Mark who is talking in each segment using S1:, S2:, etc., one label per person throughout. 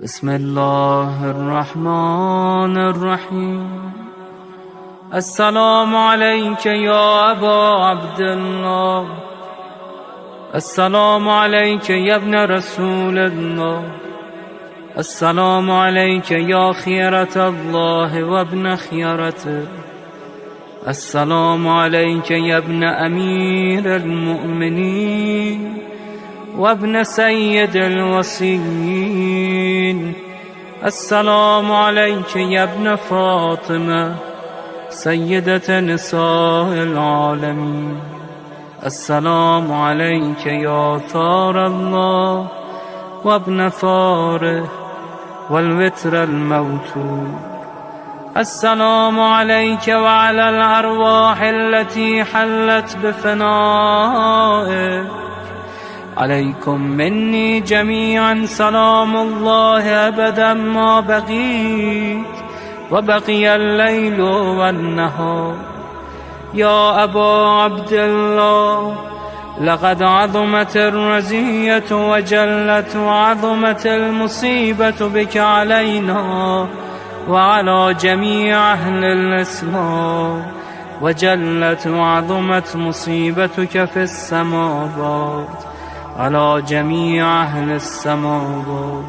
S1: بسم الله الرحمن الرحیم. السلام عليك يا أبا عبد الله، السلام عليك يا ابن رسول الله، السلام عليك يا خيرة الله وابن خيرته، السلام عليك يا ابن أمير المؤمنين وابن سيد الوصيين، السلام عليك يا ابن فاطمة سيدة نساء العالمين، السلام عليك يا ثار الله وابن ثاره والوتر الموتور، السلام عليك وعلى الأرواح التي حلت بفنائك، عليكم مني جميعا سلام الله أبدا ما بقيت وبقي الليل والنهار. يا أبا عبد الله، لقد عظمت الرزية وجلت وعظمت المصيبة بك علينا وعلى جميع أهل الإسلام، وجلت وعظمت مصيبتك في السماوات على جميع أهل السماوات.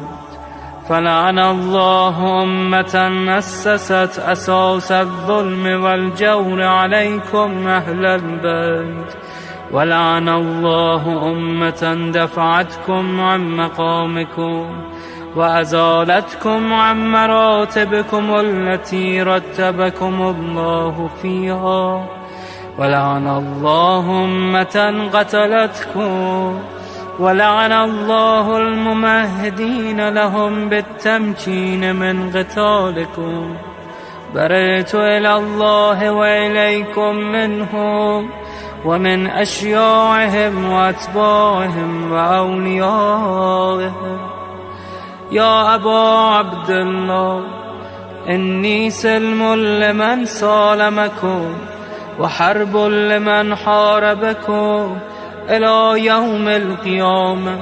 S1: فلعن الله أمة أسست أساس الظلم والجور عليكم أهل البيت، ولعن الله أمة دفعتكم عن مقامكم وأزالتكم عن مراتبكم التي رتبكم الله فيها، ولعن الله أمة قتلتكم، ولعن الله الممهدين لهم بالتمكين من قتالكم. برئت إلى الله وإليكم منهم ومن أشياعهم وأتباعهم وأوليائهم. يا أبا عبد الله، إني سلم لمن سالمكم وحرب لمن حاربكم إلى يوم القيامة.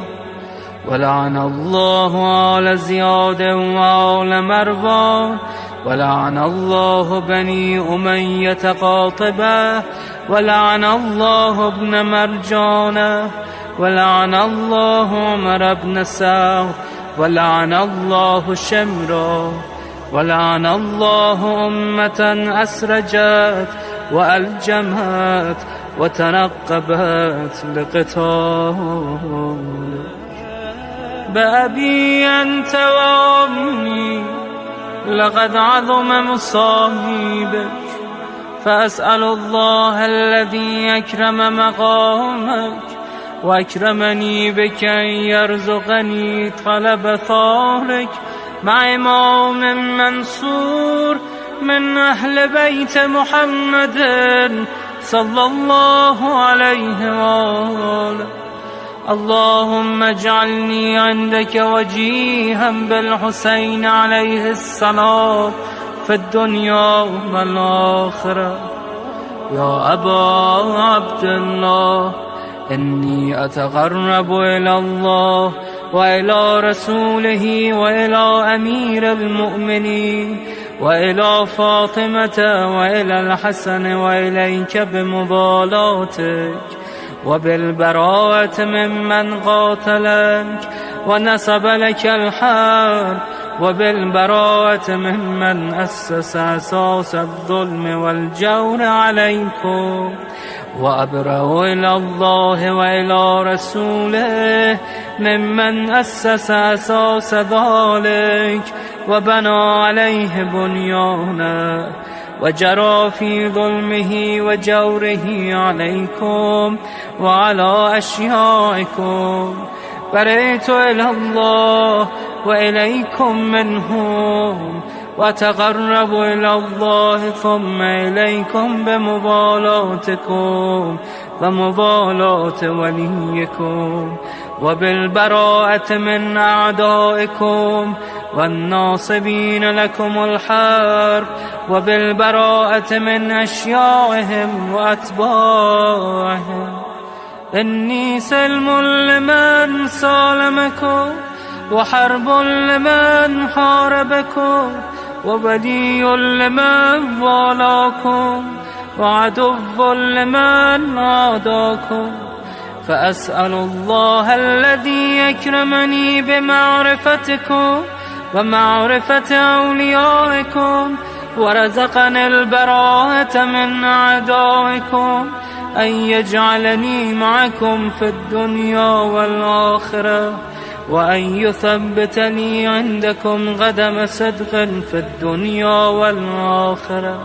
S1: ولعن الله آل زياد وآل مروان، ولعن الله بني أمية قاطبة، ولعن الله ابن مرجانة، ولعن الله عمر بن سعد، ولعن الله شمرا، ولعن الله أمة أسرجت وألجمت وتنقبت لقتال. بأبي أنت وأمي لقد عظم مصائبك، فأسأل الله الذي أكرم مقامك وأكرمني بك أن يرزقني طلب ثارك مع إمام منصور من أهل بيت محمد صلى الله عليه وآله. اللهم اجعلني عندك وجيها بالحسين عليه السلام في الدنيا والآخرة. يا أبا عبد الله، إني أتقرب إلى الله وإلى رسوله وإلى أمير المؤمنين وإلى فاطمة وإلى الحسن وإليك بمبالاتك وبالبراءة ممن قاتلك ونسب لك الحرب، وبالبراءة ممن أسس أساس الظلم والجور عليكم. وأبرأ إلى الله وإلى رسوله ممن أسس أساس ذلك وبنى عليه بنيانه وجرى في ظلمه وجوره عليكم وعلى أشيائكم. برئت إلى الله وإليكم منهم، وتقرب إلى الله ثم إليكم بمبالاتكم ومبالاة وليكم، وبالبراءة من أعدائكم والناصبين لكم الحرب، وبالبراءة من أشيائهم وأتباعهم. إني سلم لمن سالمكم وحرب لمن حاربكم وولي لمن والاكم وعدو لمن عاداكم. فأسأل الله الذي يكرمني بمعرفتكم ومعرفة أوليائكم ورزقني البراءة من أعدائكم أن يجعلني معكم في الدنيا والآخرة، وأن يثبتني عندكم قدم صدق في الدنيا والآخرة،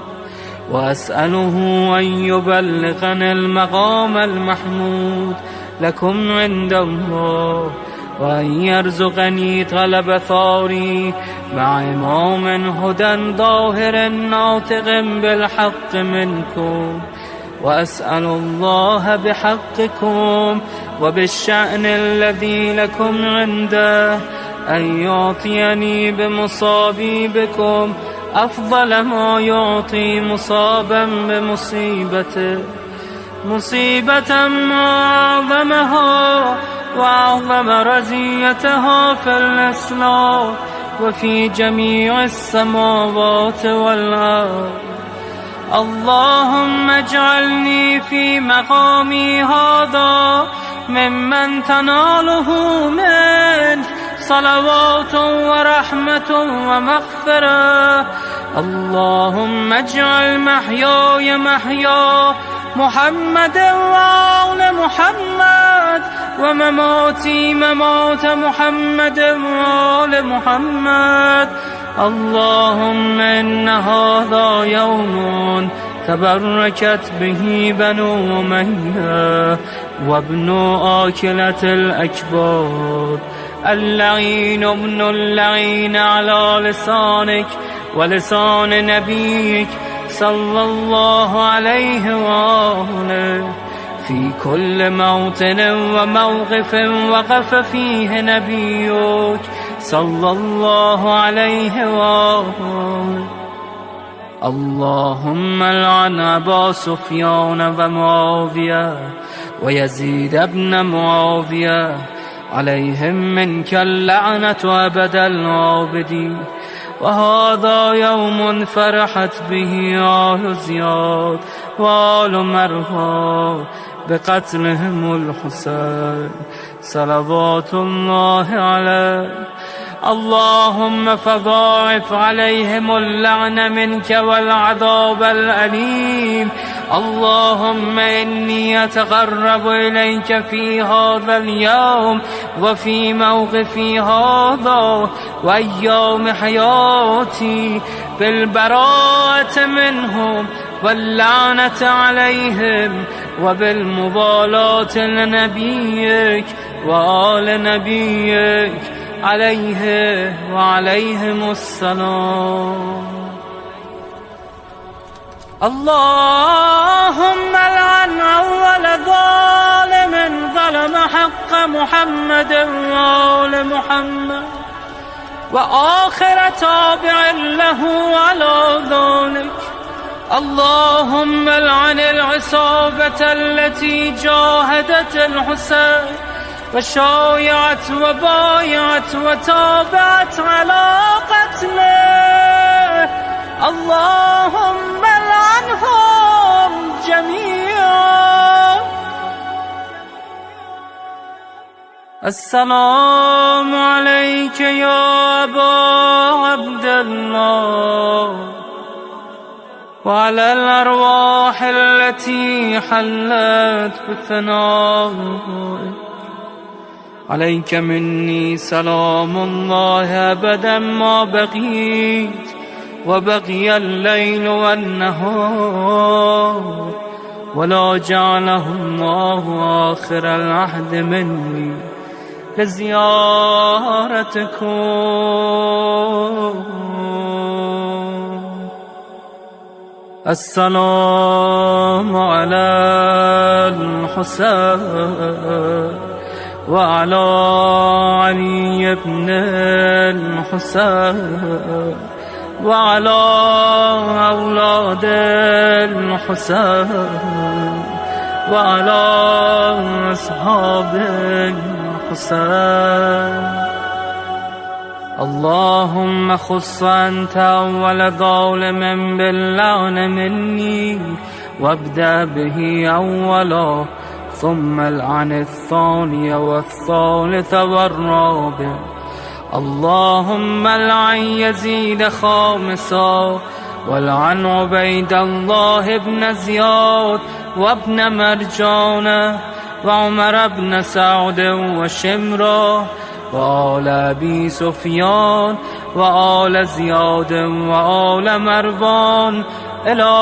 S1: وأسأله أن يبلغني المقام المحمود لكم عند الله، وأن يرزقني طلب ثاري مع إمام هدى ظاهر ناطق بالحق منكم. وأسأل الله بحقكم وبالشأن الذي لكم عنده أن يعطيني بمصابي بكم أفضل ما يعطي مصابا بمصيبته، مصيبة أعظمها وأعظم رزيتها في الإسلام وفي جميع السماوات والأرض. اللهم اجعلني في مقامي هذا ممن تناله منك صلوات ورحمة ومغفرة. اللهم اجعل محياي محيا محمد وآل محمد، ومماتي ممات محمد وآل محمد. اللهم إن هذا يوم تبركت به بنو أمية وابن آكلة الأكباد، اللعين ابن اللعين على لسانك ولسان نبيك صلى الله عليه وآله، في كل موطن وموقف وقف فيه نبيك صلى الله عليه وآله. اللهم لعن أبا سفيان ومعاوية ويزيد بن معاوية، عليهم منك اللعنة أبد الآبدين. وهذا يوم فرحت به آل زياد وآل مرضى بقتلهم الحسين صلوات الله عليه. اللهم فضاعف عليهم اللعن منك والعذاب الأليم. اللهم إني أتقرب إليك في هذا اليوم وفي موقفي هذا وأيام حياتي بالبراءة منهم واللعنة عليهم وبالمبالاة لنبيك وآل نبيك عليه وعليهم السلام. اللهم لعن أول ظالم ظلم حق محمد وآل محمد، وآخر تابع له على ذلك. اللهم لعن العصابة التي جاهدت الحسين وشايعت وبايعت وتابعت على قتله. اللهم لعنهم جميعا. السلام عليك يا أبا عبد الله، وعلى الأرواح التي حلت بثنائك. عليك مني سلام الله أبدا ما بقيت وبقي الليل والنهار، ولا جعله الله آخر العهد مني لزيارتكم. السلام على الحسين وعلى علي بن الحسين وعلى أولاد الحسين وعلى أصحاب الحسين. اللهم خص أنت أول ظالم باللعن مني وابدأ به أولا، ثم العن الثاني والثالث والرابع. اللهم العن يزيد خامسا، والعن عبيد الله بن زياد وابن مرجان وعمر بن سعد وشمرة وآل أبي سفيان وآل زياد وآل مروان إلى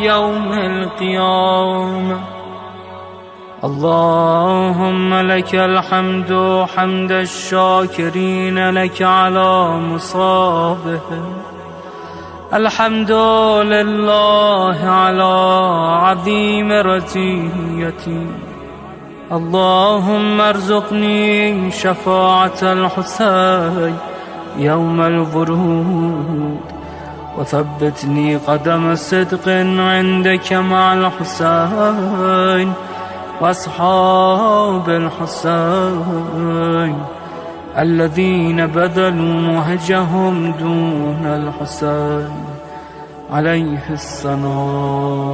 S1: يوم القيامة. اللهم لك الحمد حمد الشاكرين لك على مصابه، الحمد لله على عظيم رزيتي. اللهم ارزقني شفاعة الحسين يوم الورود، وثبتني قدم صدق عندك مع الحسين وأصحاب الحسين الذين بذلوا مهجهم دون الحسين عليه السلام.